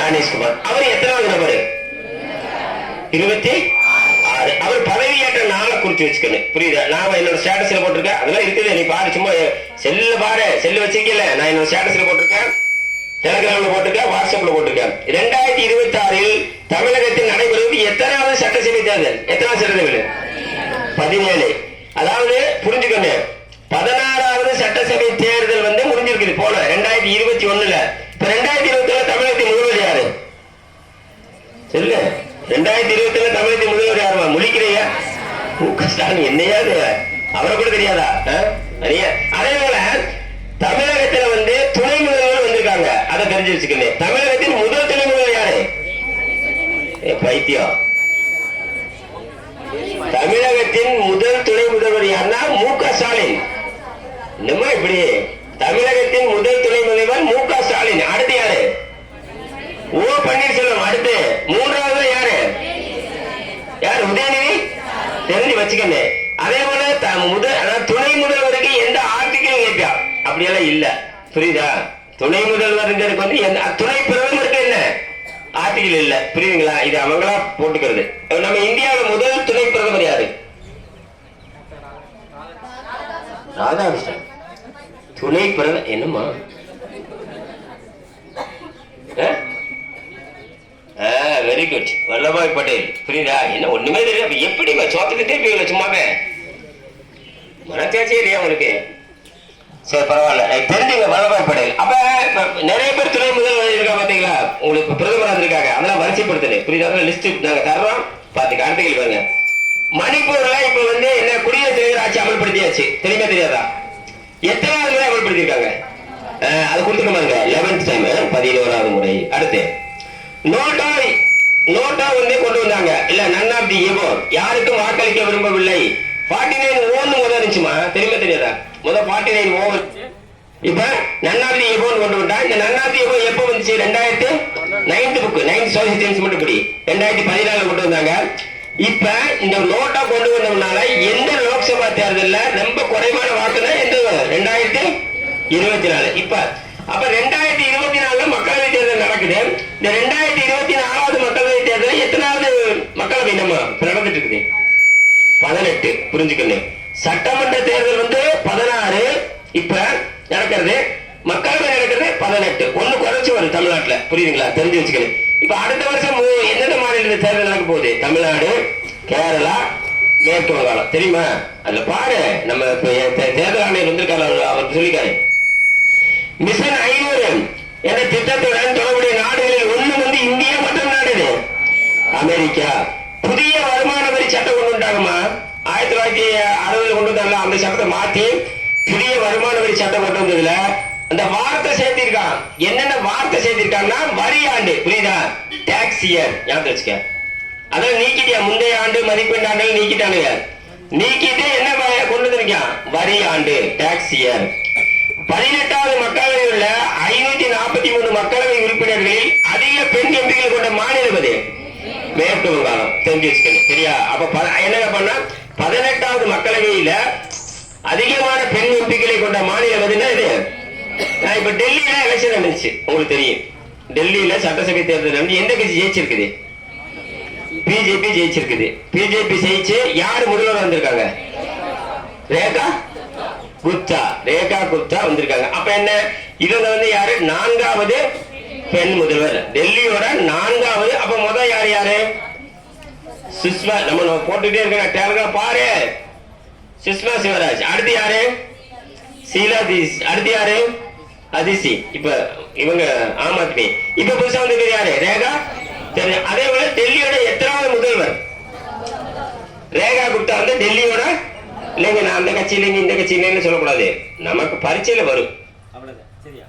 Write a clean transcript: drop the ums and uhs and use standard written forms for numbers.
ஞானேஷ்குமார். அவர் எத்தனாவது நபரு? 26. அவர் பதவியேற்ற நாளை குறிச்சு வச்சுக்கணும். புரியுதா? நான் என்னோட ஸ்டேட்டஸ்ல போட்டிருக்கேன். அதெல்லாம் இருக்குது, நீ பாரு, சும்மா செல்ல பாரு, செல்லு வச்சிருக்கல. நான் என்னோட ஸ்டேட்டஸ்ல போட்டிருக்கேன், டெலிகிராம்ல போட்டிருக்கேன், வாட்ஸ்அப்ல போட்டிருக்கேன். 2026 தமிழகத்தில் நடைபெறுவது எத்தனாவது சட்டசபை தேர்தல்? எத்தனாவது சட்டசபை? 17. அதாவது புரிஞ்சுக்கணும், 16வது சட்டசபை தேர்தல் முடிஞ்சிருக்குது போல 2021. இப்ப 2021 தமிழகத்தின் முதல்வர் யாரு சொல்லு? 2021 தமிழகத்தின் முதல்வர் யாருமா? முழிக்கிறையா? மு.க. ஸ்டாலின். என்னையாது அவரை கூட தெரியாதா? அதே போல தமிழகத்துல துணை முதல்வர் வந்திருக்காங்க, அதை தெரிஞ்சு வச்சுக்கணும். தமிழகத்தின் முதல் துணை முதல்வர் யாரு? பைத்தியம். தமிழகத்தின் முதல் துணை முதல்வர் யாருன்னா மு.க. ஸ்டாலின். என்னமா இப்படி? தமிழகத்தின் முதல் துணை முதல்வர் மு.க. ஸ்டாலின். அடுத்து யாரு? ஓ பன்னீர்செல்வம். அடுத்து மூன்றாவது யாரு? யார்? உதயநிதி. தெரிஞ்சு வச்சுக்கணும். அதே போல துணை முதல்வருக்கு எந்த ஆர்டிக்கல் கேட்பா? அப்படியெல்லாம் இல்ல. புரியுதா? துணை முதல்வருக்கு துணை பிரதமருக்கு என்ன ஆர்டிக்கல் இல்ல. புரியுதுங்களா? இது அவங்களா போட்டுக்கிறது. நம்ம இந்தியாவில் முதல் துணை பிரதமர் யாரு? ராதாகிருஷ்ணன். துணை பிரதமர் என்னமா? Very good, Vallabhbhai Patel. புரியுதா? என்ன ஒண்ணுமே தெரியும். எப்படி சோத்துக்கிட்டே போய் சும்மாவே மனசாச்சே இல்லையா உங்களுக்கு? சரி, பரவாயில்ல, தெரிஞ்சுங்க வல்லபாய் பட்டேல். அப்ப நிறைய பேர் துணை முதல்வர் இருக்கா பாத்தீங்களா? உங்களுக்கு பிரதமர் இருக்காங்க, அதெல்லாம் வரிசைப்படுத்தல. புரியுதா? லிஸ்ட் நாங்க தர்றோம், பாத்துக்க. அடுத்த கேள்வி பாருங்க. மணிப்பூர்ல இப்ப என்ன குடியரசுத் தலைவர் ஆட்சி அமல்படுத்தியாச்சு, தெரியுமா தெரியாதா? எத்தனாவது முறை அமல்படுத்திருக்காங்க? அது கொடுத்துருக்காங்க 11th டைம், 11வது முறை. அடுத்து நோட்டா கொண்டு வந்தாங்க. இல்ல நன் ஆஃப் தி எபோ, யாருக்கும் வாக்களிக்க விரும்பவில்லை. 49 ஓன்னு முதல் இருந்துச்சுமா, தெரியுமா தெரியாதா? முதல் 49 ஓ. இப்ப நன் ஆஃப் தி எபோன்னு கொண்டு வந்தா. இந்த நன் ஆஃப் தி எபோ எப்போ வந்துச்சு? 2009 புக், 9 சோசியல் சயின்ஸ் மட்டும் படி 2014 கொண்டு வந்தாங்க. இப்ப இந்த நோட்டா கொண்டு வந்தோம்னால எந்த லோக்சபா தேர்தல்ல ரொம்ப குறைவான வாக்குனா எந்த? 2024. இப்ப அப்ப 2024 மக்களவை தேர்தல் நடக்குது. இந்த 2024வது மக்களவை தேர்தல் எத்தனாவது மக்களவை நம்ம நடந்துட்டு இருக்குது? 18. புரிஞ்சுக்கணும். சட்டமன்ற தேர்தல் 16 இப்ப நடக்கிறது, மக்களவை நடக்கிறது 18. ஒண்ணு குறைச்சு வரும் தமிழ்நாட்டுல. புரியுதுங்களா? தெரிஞ்சு வச்சுக்கணும். இப்ப அடுத்த வருஷம் எந்தெந்த மாநிலத்தில் தேர்தல் நடக்க போகுது? தமிழ்நாடு, கேரளா, மேற்கு வங்காளம். தெரியுமா? அதுல பாரு, நம்ம தேர்தல் ஆணையர் வந்திருக்காரு, அவர் சொல்லிக்காரு. மிஷன் 500 என்ற திட்டத்துடன் தொடர்புடைய நாடுகளில் ஒண்ணு இந்தியா மற்றும் நாடு அமெரிக்கா. புதிய வருமான வரி சட்டம் கொண்டு வந்தாங்கம்மா. 1960 கொண்டு வந்தாங்க. அந்த சட்டத்தை மாத்தி புதிய வருமான வரி சட்டம் கொண்டு வந்ததுல அந்த வார்த்தை சேர்த்திருக்கான். என்னென்ன வார்த்தை சேர்த்திருக்காங்கன்னா வரி ஆண்டு. புரியுதா? Tax year. ஞாபகம் வச்சுக்க. அதான் நீக்கிட்டியா? முந்தைய ஆண்டு மதிப்பெண் ஆண்டு நீக்கிட்டானுங்க. நீக்கிட்டு என்ன கொண்டு வந்திருக்கான்? வரி ஆண்டு, டாக்ஸ் இயர். 18வது மக்களவையில் உள்ள 543 மக்களவை உறுப்பினர்களில் அதிக பெண் எம்பிகள் கொண்ட மாநிலம் அது மேற்கு வங்காளம். தெரிஞ்சு வச்சுக்கணும். சரியா? அப்ப என்ன பண்ணா 18வது மக்களவையில அதிகமான பெண் எம்பிகளை கொண்ட மாநிலம் எதுன்னா இது. இப்ப டெல்லியில எலெக்ஷன் நடந்துச்சு, உங்களுக்கு தெரியும். டெல்லியில சட்டசபை தேர்தல் எந்த கட்சி ஜெயிச்சிருக்குது? பிஜேபி ஜெயிச்சிருக்குது. பிஜேபி ஜெயிச்சு யாரு முதல்வர் வந்திருக்காங்க? ரேகா குப்தா வந்திருக்காங்க. அப்ப என்ன? இவங்க யாரு? 4வது பெண் முதல்வர், டெல்லியோட 4வது. அப்ப முதல் யாரு? சுஷ்மா. நம்ம போட்டுட்டே இருக்க டேலா பாரு, சுஷ்மா சிவராஜ். அடுத்து யாரு? ஷீலா தீஸ். அடுத்து யாரு? அதிசி. இப்ப இவங்க ஆம் ஆத்மி. இப்ப புதுசா வந்து யாரு? ரேகா. அதே போல டெல்லியோட எத்தனாவது முதல்வர்? ரேகா குப்தா டெல்லியோட. இல்லைங்க, நான் அந்த கட்சி இல்லைங்க இந்த கட்சி இல்லைன்னு சொல்லக்கூடாது, நமக்கு பரீட்சையில வரும். அவ்வளவுதான். சரியா?